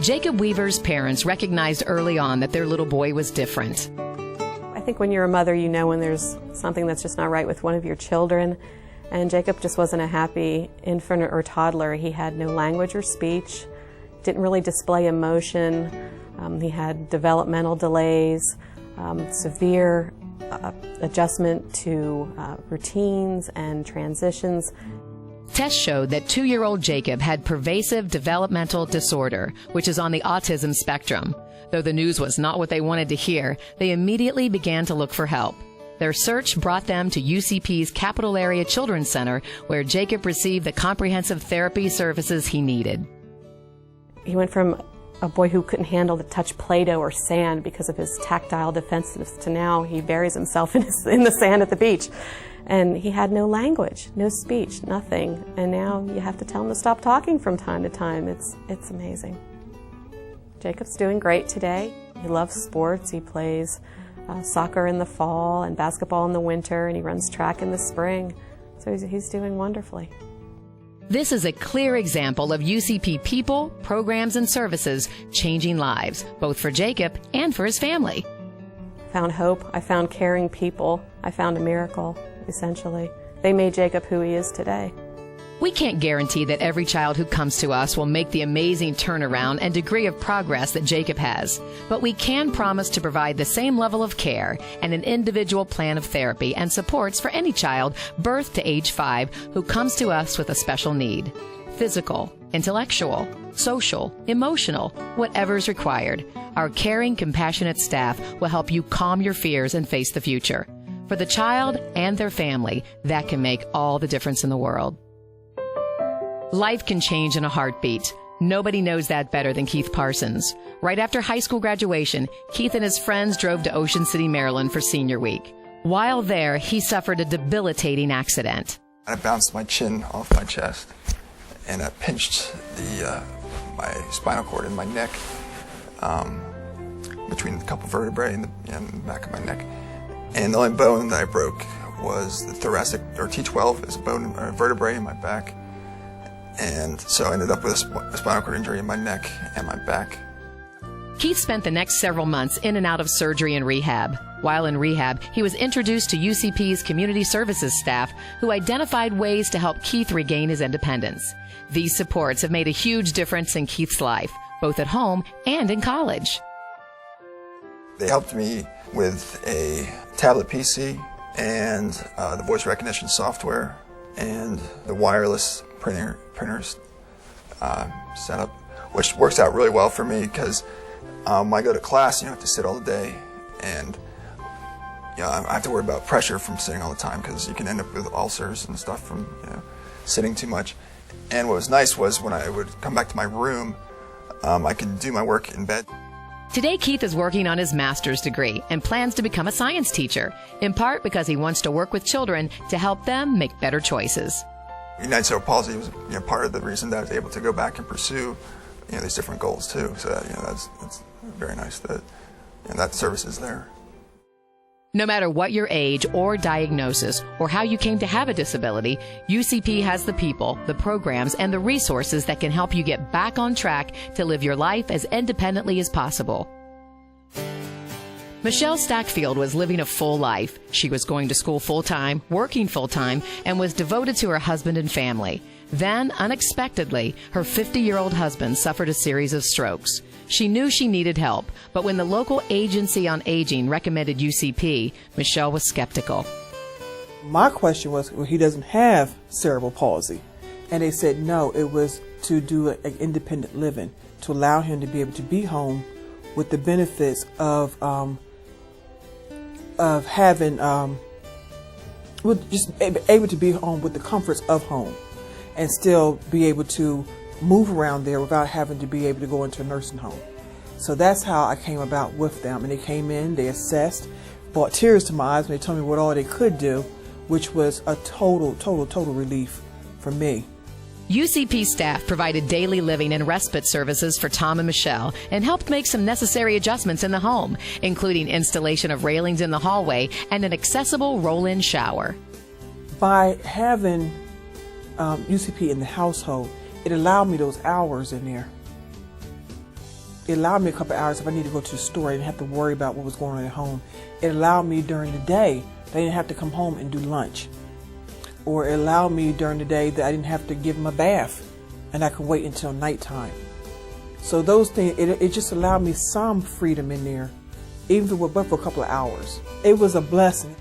Jacob Weaver's parents recognized early on that their little boy was different. I think when you're a mother, you know when there's something that's just not right with one of your children. And Jacob just wasn't a happy infant or toddler. He had no language or speech, didn't really display emotion. He had developmental delays, severe adjustment to routines and transitions. Tests showed that 2-year-old Jacob had pervasive developmental disorder, which is on the autism spectrum. Though the news was not what they wanted to hear, they immediately began to look for help. Their search brought them to UCP's Capital Area Children's Center, where Jacob received the comprehensive therapy services he needed. He went from a boy who couldn't handle to touch Play-Doh or sand because of his tactile defensiveness to now he buries himself in the sand at the beach. And he had no language, no speech, nothing. And now you have to tell him to stop talking from time to time. It's amazing. Jacob's doing great today. He loves sports. He plays soccer in the fall and basketball in the winter, and he runs track in the spring. So he's doing wonderfully. This is a clear example of UCP people, programs, and services changing lives, both for Jacob and for his family. I found hope. I found caring people. I found a miracle, essentially. They made Jacob who he is today. We can't guarantee that every child who comes to us will make the amazing turnaround and degree of progress that Jacob has, but we can promise to provide the same level of care and an individual plan of therapy and supports for any child birth to age 5 who comes to us with a special need. Physical, intellectual, social, emotional, whatever is required. Our caring, compassionate staff will help you calm your fears and face the future. For the child and their family, that can make all the difference in the world. Life can change in a heartbeat. Nobody knows that better than Keith Parsons. Right after high school graduation, Keith and his friends drove to Ocean City, Maryland for senior week. While there, he suffered a debilitating accident. I bounced my chin off my chest, and I pinched my spinal cord in my neck, between a couple vertebrae in the back of my neck. And the only bone that I broke was the thoracic, or T12, is a bone or a vertebrae in my back. And so I ended up with a spinal cord injury in my neck and my back. Keith spent the next several months in and out of surgery and rehab. While in rehab, he was introduced to UCP's community services staff, who identified ways to help Keith regain his independence. These supports have made a huge difference in Keith's life, both at home and in college. They helped me with a tablet PC and the voice recognition software and the wireless printers setup, which works out really well for me because when I go to class, you have to sit all day, and I have to worry about pressure from sitting all the time because you can end up with ulcers and stuff from sitting too much. And what was nice was when I would come back to my room, I could do my work in bed. Today, Keith is working on his master's degree and plans to become a science teacher, in part because he wants to work with children to help them make better choices. United Cerebral Palsy was part of the reason that I was able to go back and pursue these different goals too. So that's very nice that that service is there. No matter what your age or diagnosis or how you came to have a disability, UCP has the people, the programs, and the resources that can help you get back on track to live your life as independently as possible. Michelle Stackfield was living a full life. She was going to school full-time, working full-time, and was devoted to her husband and family. Then, unexpectedly, her 50-year-old husband suffered a series of strokes. She knew she needed help, but when the local Agency on Aging recommended UCP, Michelle was skeptical. My question was, well, he doesn't have cerebral palsy. And they said no, it was to do an independent living, to allow him to be able to be home with the benefits of having, just able to be home with the comforts of home and still be able to move around there without having to be able to go into a nursing home. So that's how I came about with them. And they came in, they assessed, brought tears to my eyes when they told me what all they could do, which was a total relief for me. UCP staff provided daily living and respite services for Tom and Michelle and helped make some necessary adjustments in the home, including installation of railings in the hallway and an accessible roll-in shower. By having UCP in the household, it allowed me those hours in there It allowed me a couple hours if I need to go to the store. I didn't have to worry about what was going on at home. It allowed me during the day that I didn't have to come home and do lunch. Or it allowed me during the day that I didn't have to give him a bath and I could wait until nighttime. So those things, it just allowed me some freedom in there, even but for a couple of hours. It was a blessing.